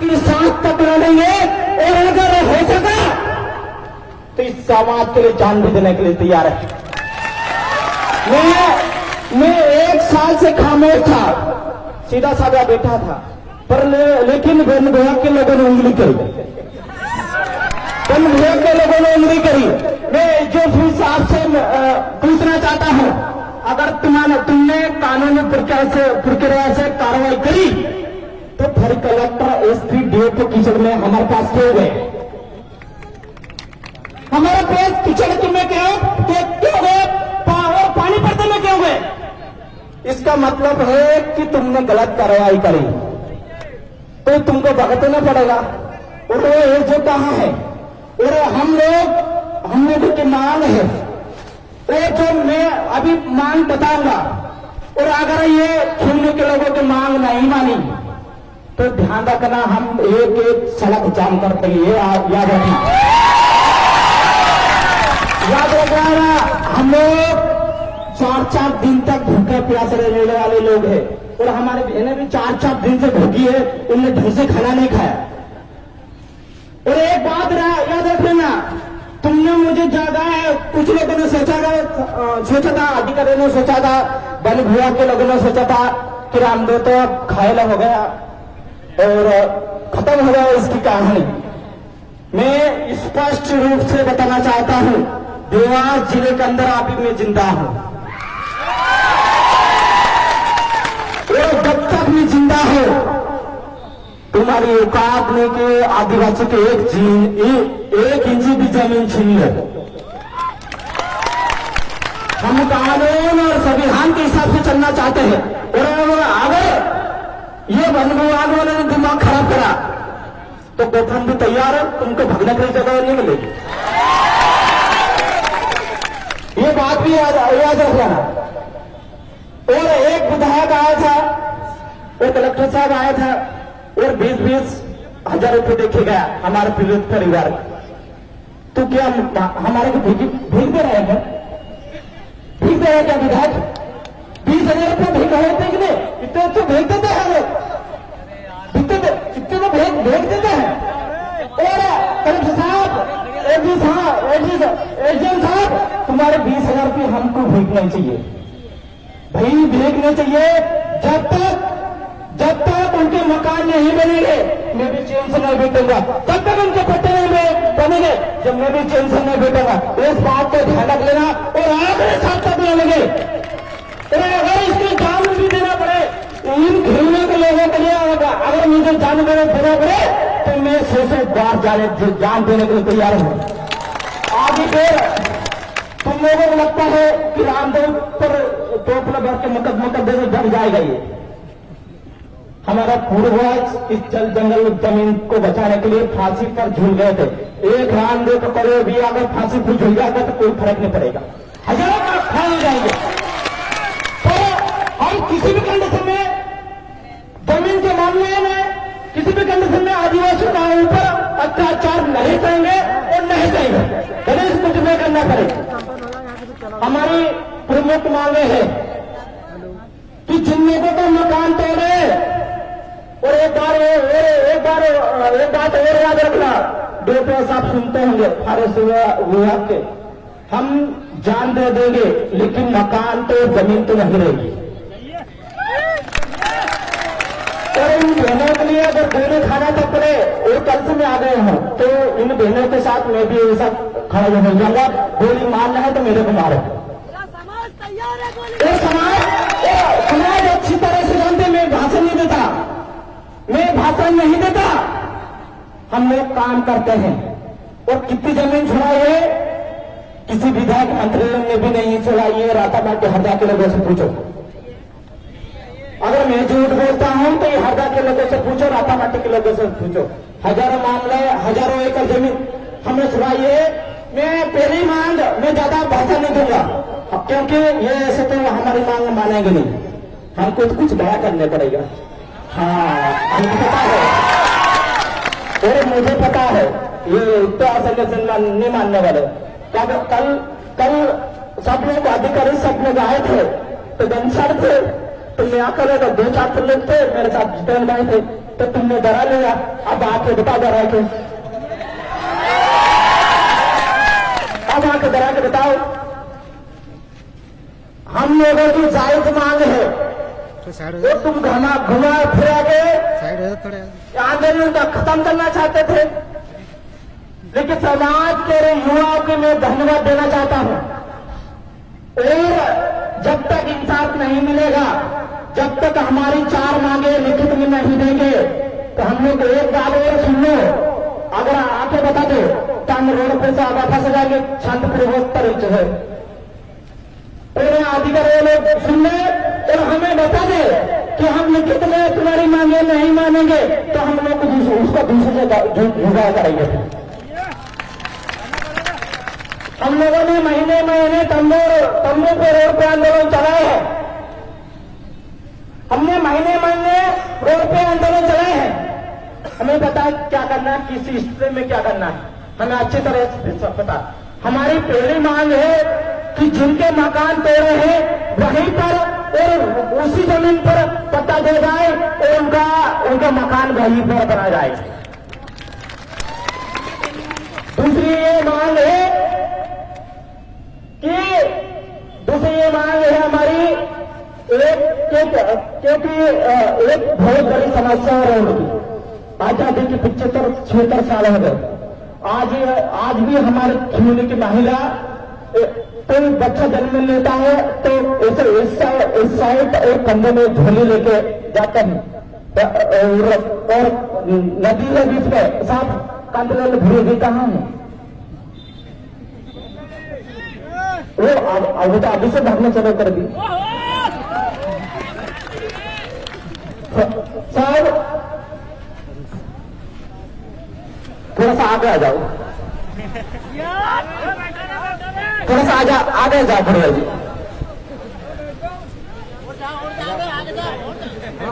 की सांस तक न लेंगे, और अगर हो सका तो इस समाज के लिए जान भी देने के लिए तैयार है। मैं 1 साल से खामोश था, सीधा साधा बैठा था, पर लेकिन वन विभाग के लोगों ने उंगली करी, वन विभाग के लोगों ने उंगली करी। मैं जो फिर साहब से पूछना चाहता हूं, अगर तुमने कानूनी प्रक्रिया से कार्रवाई करी तो फिर कलेक्टर एसपी डीओ कीचड़ में हमारे पास क्यों गए? हमारे पास कीचड़ में क्यों गए और पानी पड़ते में क्यों गए? इसका मतलब है कि तुमने गलत कार्रवाई करी तो तुमको भुगतना पड़ेगा। और वो जो कहा है, और हम लोग की मांग है, वो जो मैं अभी मांग बताऊंगा, और अगर ये खेलने के लोगों की मांग नहीं मानी तो ध्यान रखना, हम एक सड़क जाम कर देंगे। ये याद रखना। हम लोग 4-4 दिन तक भूखे प्यासे रहने वाले लोग हैं, और हमारे बहनें भी 4-4 दिन से भूखी है, उनने ढंग से खाना नहीं खाया। और एक बात याद रखना, तुमने मुझे ज्यादा है, कुछ लोगों ने सोचा था, अधिकारियों ने सोचा था, वन विभाग के लोगों ने सोचा था कि रामदेव तो घायल हो गया और खत्म हो गया इसकी कहानी। मैं स्पष्ट रूप से बताना चाहता हूं, देवास जिले के अंदर अभी मैं जिंदा हूं, और जब तक मैं जिंदा हूं तुम्हारी औकात नहीं के आदिवासी के एक इंची भी जमीन छीन लो। हम कानून और संविधान के हिसाब से चलना चाहते हैं, और अगर ये वन विभाग वाले ने दिमाग खराब करा तो गठन भी तैयार है, तुमको भगने की जगह नहीं मिलेगी। ये बात भी याद रखना। और एक विधायक आया था, और कलेक्टर साहब आया था, और 20-20 हजार रुपये देखे गया हमारे पीड़ित परिवार। तो क्या हमारे को भीग दे रहे हैं? भीग दे रहे क्या विधायक? 20,000 रुपये भीग रहे थे कि नहीं? इतने तो भेज देते हैं लोग, इतने तो भेज देते हैं। और कलेक्टर साहब, एसडीएम साहब, तुम्हारे 20,000 रुपये हमको भेजने चाहिए भाई, भेजने चाहिए। जब तक उनके मकान नहीं बनेंगे मैं भी चैन से नहीं बैठूंगा, जब तक उनके पट्टे नहीं बनेंगे जब मैं भी चैन से नहीं बैठूंगा। इस बात को ध्यान रख लेना, और आखिरी साल तक लगेंगे। अगर इसकी जान भी देना पड़े इन खेलने के लोगों के लिए, अगर मुझे जान देना पड़े तो मैं 100 बार जान देने के लिए तैयार हूं। आगे फिर तुम लोगों को लगता है कि रामदेव पर टोपला भर के मुकदमे बढ़ जाएगा। ये हमारा पूर्वज इस जल जंगल जमीन को बचाने के लिए फांसी पर झूल गए थे। एक रामदेव का करोड़ भी अगर फांसी पर झूल जाएगा तो कोई फर्क नहीं पड़ेगा, हजारों का खा जाएंगे। तो हम किसी भी कंडीशन में जमीन के मामले में, किसी भी कंडीशन में आदिवासियों का ऊपर अत्याचार नहीं करेंगे और नहीं करेंगे, भले कुछ नहीं करना पड़े। हमारी प्रमुख मांगे है कि जिन लोगों को मकान तोड़े, और एक बात और याद रखना, डॉक्टर साहब सुनते होंगे फॉरेस्ट विभाग के, हम जान दे देंगे लेकिन मकान तो जमीन तो नहीं रहेगी। और इन बहनों के लिए अगर गोली खाना तक पड़े, और कल से मैं आ गए हूं तो इन बहनों के साथ मैं भी ऐसा खड़ा हो जाऊंगा। गोली मारना है तो मेरे को मारो। समाज अच्छी तरह से जानते, मैं भाषण नहीं देता, हम लोग काम करते हैं। और कितनी जमीन छुड़ाई है, किसी विधायक मंत्री ने भी नहीं छुड़ाई है। राताबाद के हरदा के लोगों से पूछो, अगर मैं झूठ बोलता हूं तो ये हरदा के लोगों से पूछो, राताबाटी के लोगों से पूछो। हजारों मामले, हजारों एकड़ जमीन हमने छुड़ाई है। मैं पहली मांग, मैं ज्यादा भाषण नहीं दूंगा क्योंकि ये ऐसे तो हमारी मांग मानेंगे नहीं, हमको कुछ बड़ा करने पड़ेगा। हाँ, हमको पता है, और मुझे पता है ये तो संगठन नहीं मानने वाले। कल सब लोग अधिकारी सब लोग आए थे तो घनसार थे, तो मैं आकर 2-4 लोग थे मेरे साथ स्टैंड बाय थे। तो तुमने डरा लिया। अब आके बता डरा के, अब आके डरा के बताओ। हम लोगों की जायज मांग है तो तुम घुमा फिरा के आंदोलन का खत्म करना चाहते थे। लेकिन समाज के युवाओं के मैं धन्यवाद देना चाहता हूं। और जब तक इंसाफ नहीं मिलेगा, जब तक हमारी 4 मांगे लिखित में नहीं देंगे, तो हम लोग एक बात और सुन लो, अगर आके बता दो तो हम रोड पर से वापस जाएंगे शांतिपूर्वक जो है। पूरे अधिकारी लोग सुन ले और हमें बता दे कि हम लिखित में तुम्हारी मांगे नहीं मानेंगे तो हम लोग उसका दूसरे जुगाड़ करेंगे। हम लोगों ने महीने महीने तंबू पे रोड पे आंदोलन चलाए हैं। हमने महीने महीने रोड पे आंदोलन चलाए हैं। हमें पता है क्या करना है, किस स्थिति में क्या करना है, हमें अच्छी तरह से पता। हमारी पहली मांग है कि जिनके मकान तोड़े हैं वहीं पर और उसी जमीन पर पट्टा दे जाए और उनका मकान वहीं पर बना जाए। दूसरी ये मांग है हमारी क्योंकि एक बहुत बड़ी समस्या है रोड की। आजादी की 75-76 साल हो गए, आज भी हमारे खिलौने की महिला कोई बच्चा जन्म लेता है तो ऐसे इस साइड और कंधे में झोली लेके जाते हैं और नदी के बीच में साफ कंधे में भूल कहाँ है वो। अब तो अभी से भागना चालू कर दी साहब। थोड़ा सा आगे आ जाओ, थोड़ा सा आगे जाओ भैया जी।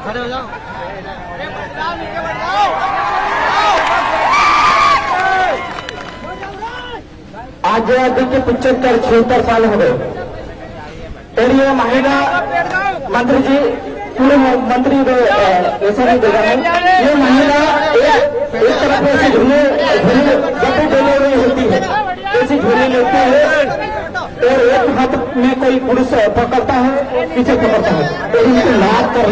खड़े हो जाओ। आजादी के 75-76 साल हो गए और ये महिला मंत्री जी पूरे मंत्री ऐसा नहीं देगा है। ये महिला एक तरफ ऐसी झूले डोले हुई होती है, ऐसी झूले लेती है और एक हाथ में कोई पुरुष पकड़ता है, पीछे पकड़ता है और उनको लाद कर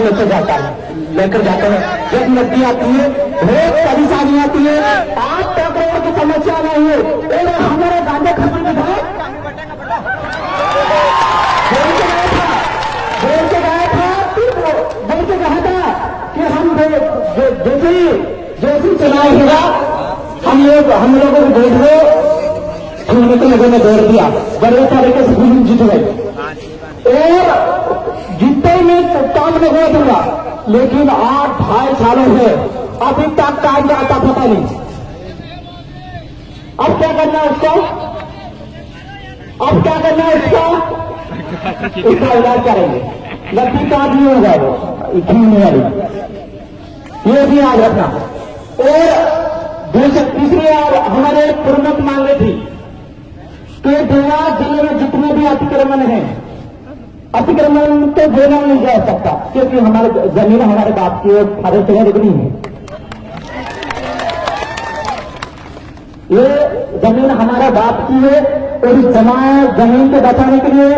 लेकर जाते हैं। जब नदी आती है बहुत परेशानी आती है। 8 करोड़ की समस्या नहीं है और हमारे गांधी खबर में था बोल के कहा था कि हम जैसी चुनाव होगा हम लोगों को वोट दो, छूने के लोगों ने दौड़ दिया, बड़े तरीके से फिल्म जीत गए और जीतते में काम नहीं हुआ दूंगा। लेकिन 8-2.5 सालों से अभी तक काम का आता पता नहीं। अब क्या करना है उसको, अब क्या करना है उसका इलाज करेंगे। लड़की का भी होगा वो खींचने वाली, ये भी याद रखना। और तीसरी हमारे प्रमुख मांगे थी कि देवास जिले में जितने भी अतिक्रमण हैं, अतिक्रमण तो देना नहीं जा सकता क्योंकि हमारे जमीन हमारे बाप की फादर से नहीं है। ये जमीन हमारे बाप की है और इस जमीन को बचाने के लिए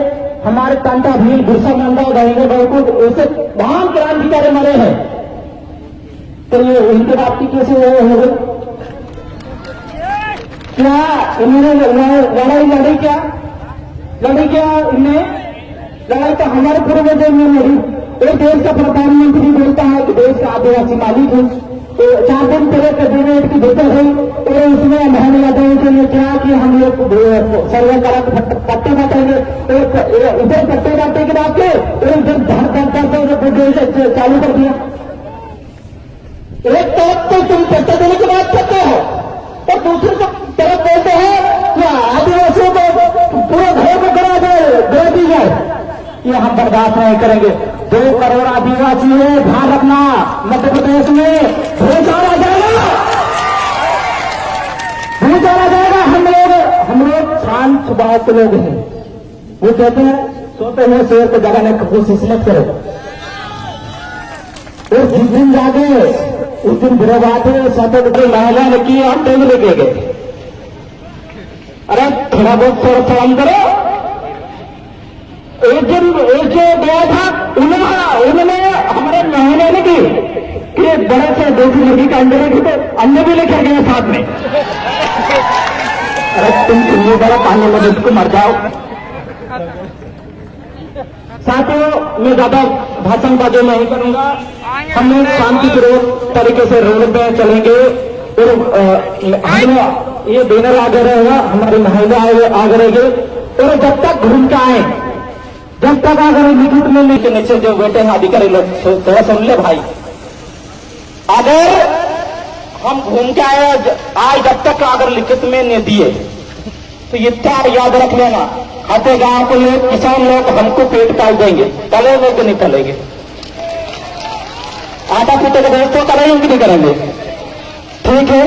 हमारे कांटा भील बिरसा मुंडा गणेश बहुत ऐसे महान क्रांतिकारी मरे हैं। तो ये उनके बाप की कैसे हो गई? क्या इन्होंने लड़ाई लड़ी? क्या इनने लड़ाई? तो हमारे पूर्वजों ने लड़ी। एक देश का प्रधानमंत्री बोलता है कि देश का आदिवासी मालिक है। तो 4 दिन पहले कैबिनेट की बैठक हुई और उसमें महल यादव के लिए क्या कि हम लोग सर्वे करा पट्टे बांटेंगे। इधर पट्टे बांटने के बाद इधर धर चालू कर दिया। एक तरफ तो तुम पट्टे देने की बात करते हो और दूसरी तरफ बोलते हैं कि आदिवासियों को पूरे घर में करा दे दी जाए। ये हम बर्दाश्त नहीं करेंगे। 2 करोड़ आदिवासी है, ध्यान रखना। मध्य प्रदेश में भूचाल आ जाएगा, भूचाल आ जाएगा। हम लोग शांत स्वभाव के लोग हैं। वो कहते हैं सोते हुए शेर को जगाने की कोशिश मत करो और जिस दिन जागे उस दिन बुरा बात है, 7 महिला ने की, हम टेंग लेके गए। अरे थोड़ा बहुत शर्म करो। एक जो गया था उन्होंने हमारे महिला ने की कि एक बड़े से देसी मुर्गी का अंडे लेके, तो अंडे भी लेकर गए साथ में। अरे तुम ये बड़ा पानी में इसको मर जाओ। साथियों, मैं ज्यादा भाषणबाजी नहीं करूंगा। हम लोग शांतिपूर्वक तरीके से रोड पे चलेंगे और हमें ये बैनर आगे रहेगा, हमारी महिला आगे रहेगी। और जब तक घूम के आए, जब तक अगर लिखित में नीचे जो बैठे हैं अधिकारी लोग, थोड़ा सुन ले भाई। अगर हम घूम के आए आज, जब तक अगर लिखित में नहीं दिए तो इतना याद रख लेना, खाते गांव के लोग, किसान लोग हमको पेट काट देंगे, तले लेके निकलेंगे। आटा पीटे का व्यवस्था करेंगे कि नहीं करेंगे? ठीक है,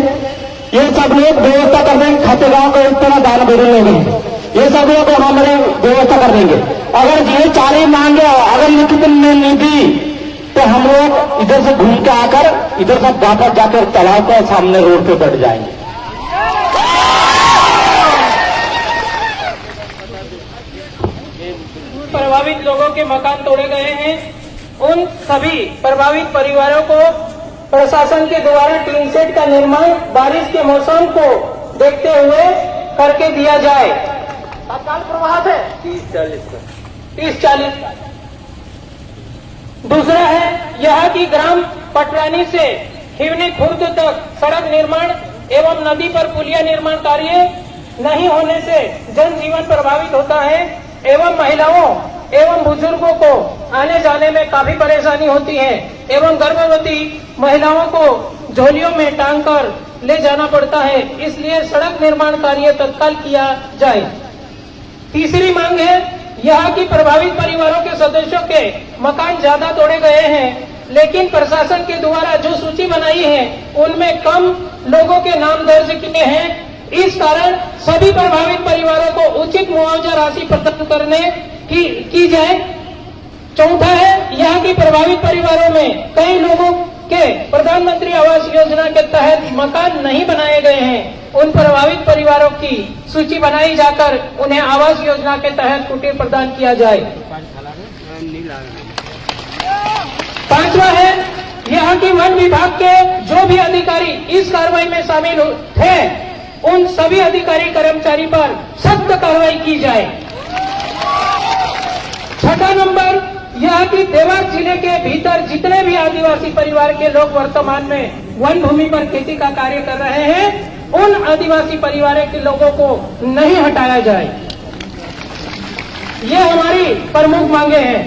ये सब लोग व्यवस्था कर देंगे। खाते गांव को इस तरह दान बेरे लोग, ये सब लोग हमारे व्यवस्था कर देंगे। अगर ये 4 मांगे, अगर लिखित में नहीं दी तो हम लोग इधर से घूम के आकर इधर से जाकर तालाब के सामने रोड पे बैठ जाएंगे। प्रभावित लोगों के मकान तोड़े गए हैं, उन सभी प्रभावित परिवारों को प्रशासन के द्वारा टीन शेड का निर्माण बारिश के मौसम को देखते हुए करके दिया जाए। तत्काल प्रभाव है 30-40। दूसरा है यह कि ग्राम पटरानी से खिवनी खुर्द तक सड़क निर्माण एवं नदी पर पुलिया निर्माण कार्य नहीं होने से जनजीवन प्रभावित होता है एवं महिलाओं एवं बुजुर्गों को आने जाने में काफी परेशानी होती है एवं गर्भवती महिलाओं को झोलियों में टांग कर ले जाना पड़ता है। इसलिए सड़क निर्माण कार्य तत्काल किया जाए। तीसरी मांग है यह कि प्रभावित परिवारों के सदस्यों के मकान ज्यादा तोड़े गए हैं, लेकिन प्रशासन के द्वारा जो सूची बनाई है उनमें कम लोगों के नाम दर्ज किए हैं। इस कारण सभी प्रभावित परिवारों को उचित मुआवजा राशि प्रदान करने की जाए। चौथा है यह कि प्रभावित परिवारों में कई लोगों के प्रधानमंत्री आवास योजना के तहत मकान नहीं बनाए गए हैं, उन प्रभावित परिवारों की सूची बनाई जाकर उन्हें आवास योजना के तहत कुटीर प्रदान किया जाए। पांचवा है यह कि वन विभाग के जो भी अधिकारी इस कार्रवाई में शामिल थे उन सभी अधिकारी कर्मचारी पर सख्त कार्रवाई की जाए। छठा नंबर यह कि देवास जिले के भीतर जितने भी आदिवासी परिवार के लोग वर्तमान में वन भूमि पर खेती का कार्य कर रहे हैं उन आदिवासी परिवार के लोगों को नहीं हटाया जाए। ये हमारी प्रमुख मांगे हैं।